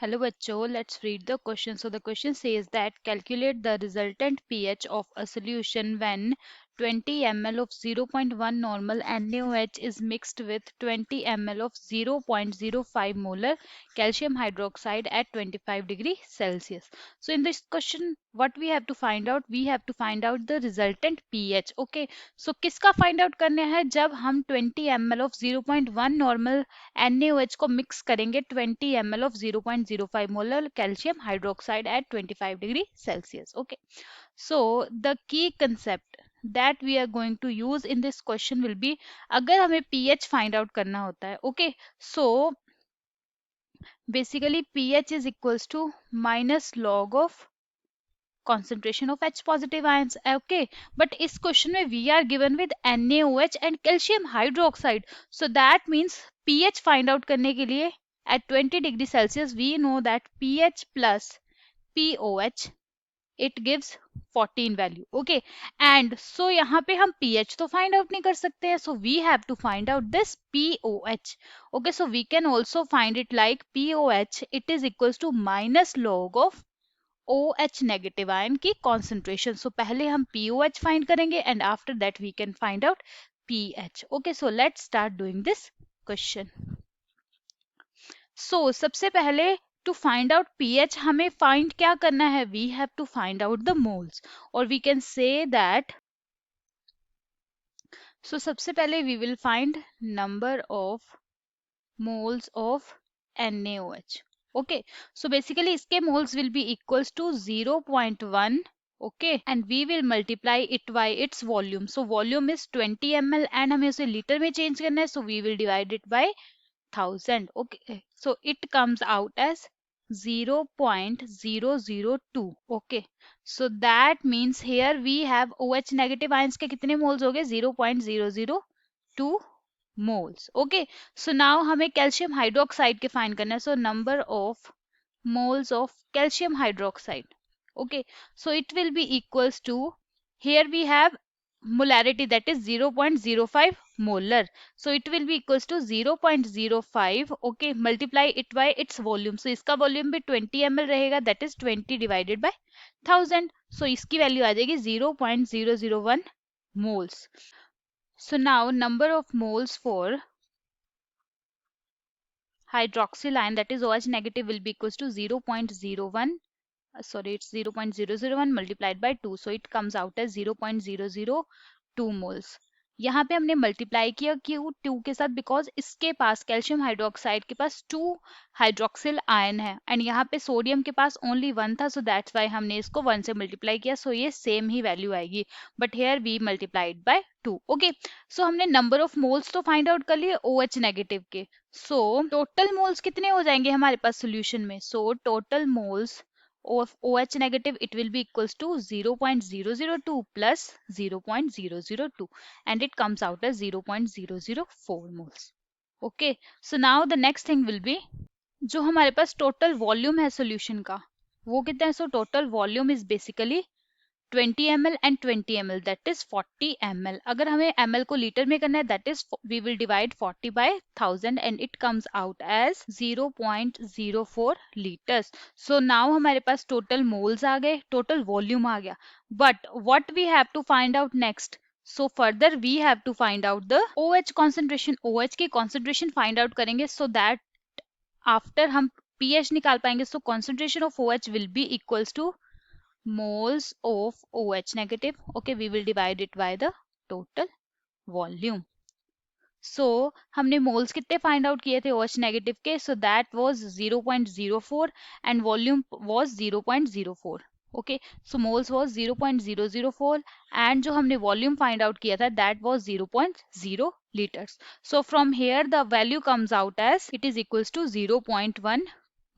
Hello bachcho, let's read the question. So the question says that calculate the resultant pH of a solution when 20 ml of zero point 0.1 normal NaOH is mixed with 20 ml of 0.05 molar calcium hydroxide at 25 degree Celsius. So in this question, what we have to find out? We have to find out the resultant pH. Okay. So किसका find out करना है जब हम 20 ml of 0.1 normal NaOH को mix करेंगे 20 ml of 0.05 molar calcium hydroxide at 25 degree Celsius. Okay. So the key concept that we are going to use in this question will be अगर हमें pH find out करना होता है. Okay. So basically pH is equals to minus log of concentration of H positive ions. Okay, but इस question में we are given with NaOH and calcium hydroxide. So that means pH find out करने के लिए at 20 degree Celsius we know that pH plus POH it gives 14 value. Okay, and so यहाँ पे हम pH तो find out नहीं कर सकते हैं, so we have to find out this POH. Okay, so we can also find it like POH it is equals to minus log of OH negative ion की concentration. So पहले हम POH find करेंगे and after that we can find out pH. Okay, so let's start doing this question. So सबसे पहले to find out pH हमें find क्या करना है? We have to find out the moles or we can say that. So सबसे पहले we will find number of moles of NaOH. Okay, so basically इसके moles will be equals to 0.1. Okay, and we will multiply it by its volume. So volume is 20 ml and हमें उसे liter में change करना है, so we will divide it by 1000. Okay, so it comes out as 0.002. Okay, so that means here we have OH negative ions के कितने moles हो गए? 0.002 moles. Okay, so now हमें calcium hydroxide के find करना है. So number of moles of calcium hydroxide. Okay, so it will be equals to, here we have molarity that is 0.05 molar, so it will be equals to 0.05. Okay, multiply it by its volume. So इसका volume भी 20 ml रहेगा, that is 20 divided by 1000. So इसकी value आ जाएगी 0.001 moles. So now number of moles for hydroxyl ion that is OH negative will be equals to 0.01, sorry, it's 0.001 multiplied by 2, so it comes out as 0.002 moles. यहाँ पे हमने multiply किया क्यों 2 के साथ? Because इसके पास कैल्शियम हाइड्रोक्साइड के पास 2 hydroxyl ion है एंड यहाँ पे सोडियम के पास ओनली 1 था, सो दैट्स वाई हमने इसको 1 से मल्टीप्लाई किया, सो ये सेम ही वैल्यू आएगी, but here we multiplied by 2. Okay, so हमने नंबर ऑफ मोल्स तो फाइंड आउट कर लिए OH नेगेटिव के. सो टोटल मोल्स कितने हो जाएंगे हमारे पास सोल्यूशन में? So total moles of OH negative it will be equals to 0.002 plus 0.002 and it comes out as 0.004 moles. Okay, so now the next thing will be जो हमारे पास total volume है solution का वो कितना है? So total volume is basically 20 ml and 20 ml, that is 40 ml. अगर हमें ml को लीटर में करना है, that is we will divide 40 by 1000 and it comes out as 0.04 liters. So now हमारे पास total moles आ गए, total volume आ गया, but what we have to find out next? So further we have to find out the OH concentration. OH की concentration find out करेंगे, so that after हम pH निकाल पाएंगे. So concentration of OH will be equals to moles of OH negative. Okay, we will divide it by the total volume. So हमने moles कितने find out किए थे OH negative के? So that was 0.04 and volume was 0.04. Okay, so moles was 0.004 and जो हमने volume find out किया था that was 0.0 liters. So from here the value comes out as it is equals to 0.1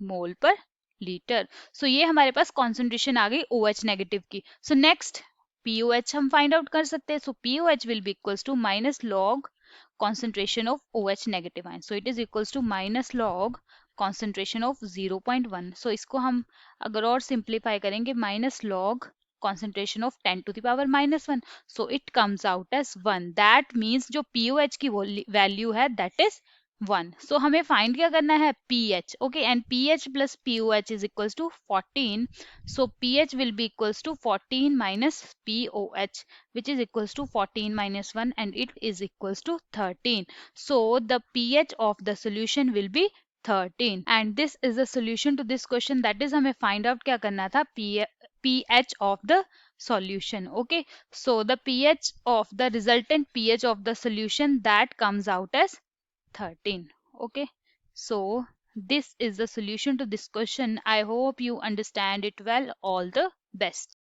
mole per litre. So ये हमारे पास concentration आ गई OH negative की. सो नेक्स्ट POH हम फाइंड आउट कर सकते हैं. So POH will be equals to minus log concentration of OH negative ion. So it is equals to minus log concentration of 0.1. So इसको हम अगर और simplify करेंगे minus log concentration of 10 to the power minus 1. So it comes out as 1. That means जो POH की value है that is 1. So हमें find क्या करना है? pH. Okay, and pH plus POH is equals to 14. So pH will be equals to 14 minus POH, which is equals to 14 minus 1, and it is equals to 13. So the pH of the solution will be 13, and this is the solution to this question. That is हमें find out क्या करना था? pH of the solution. Okay, so the pH of the resultant pH of the solution, that comes out as 13. Okay, so this is the solution to this question. I hope you understand it well. All the best.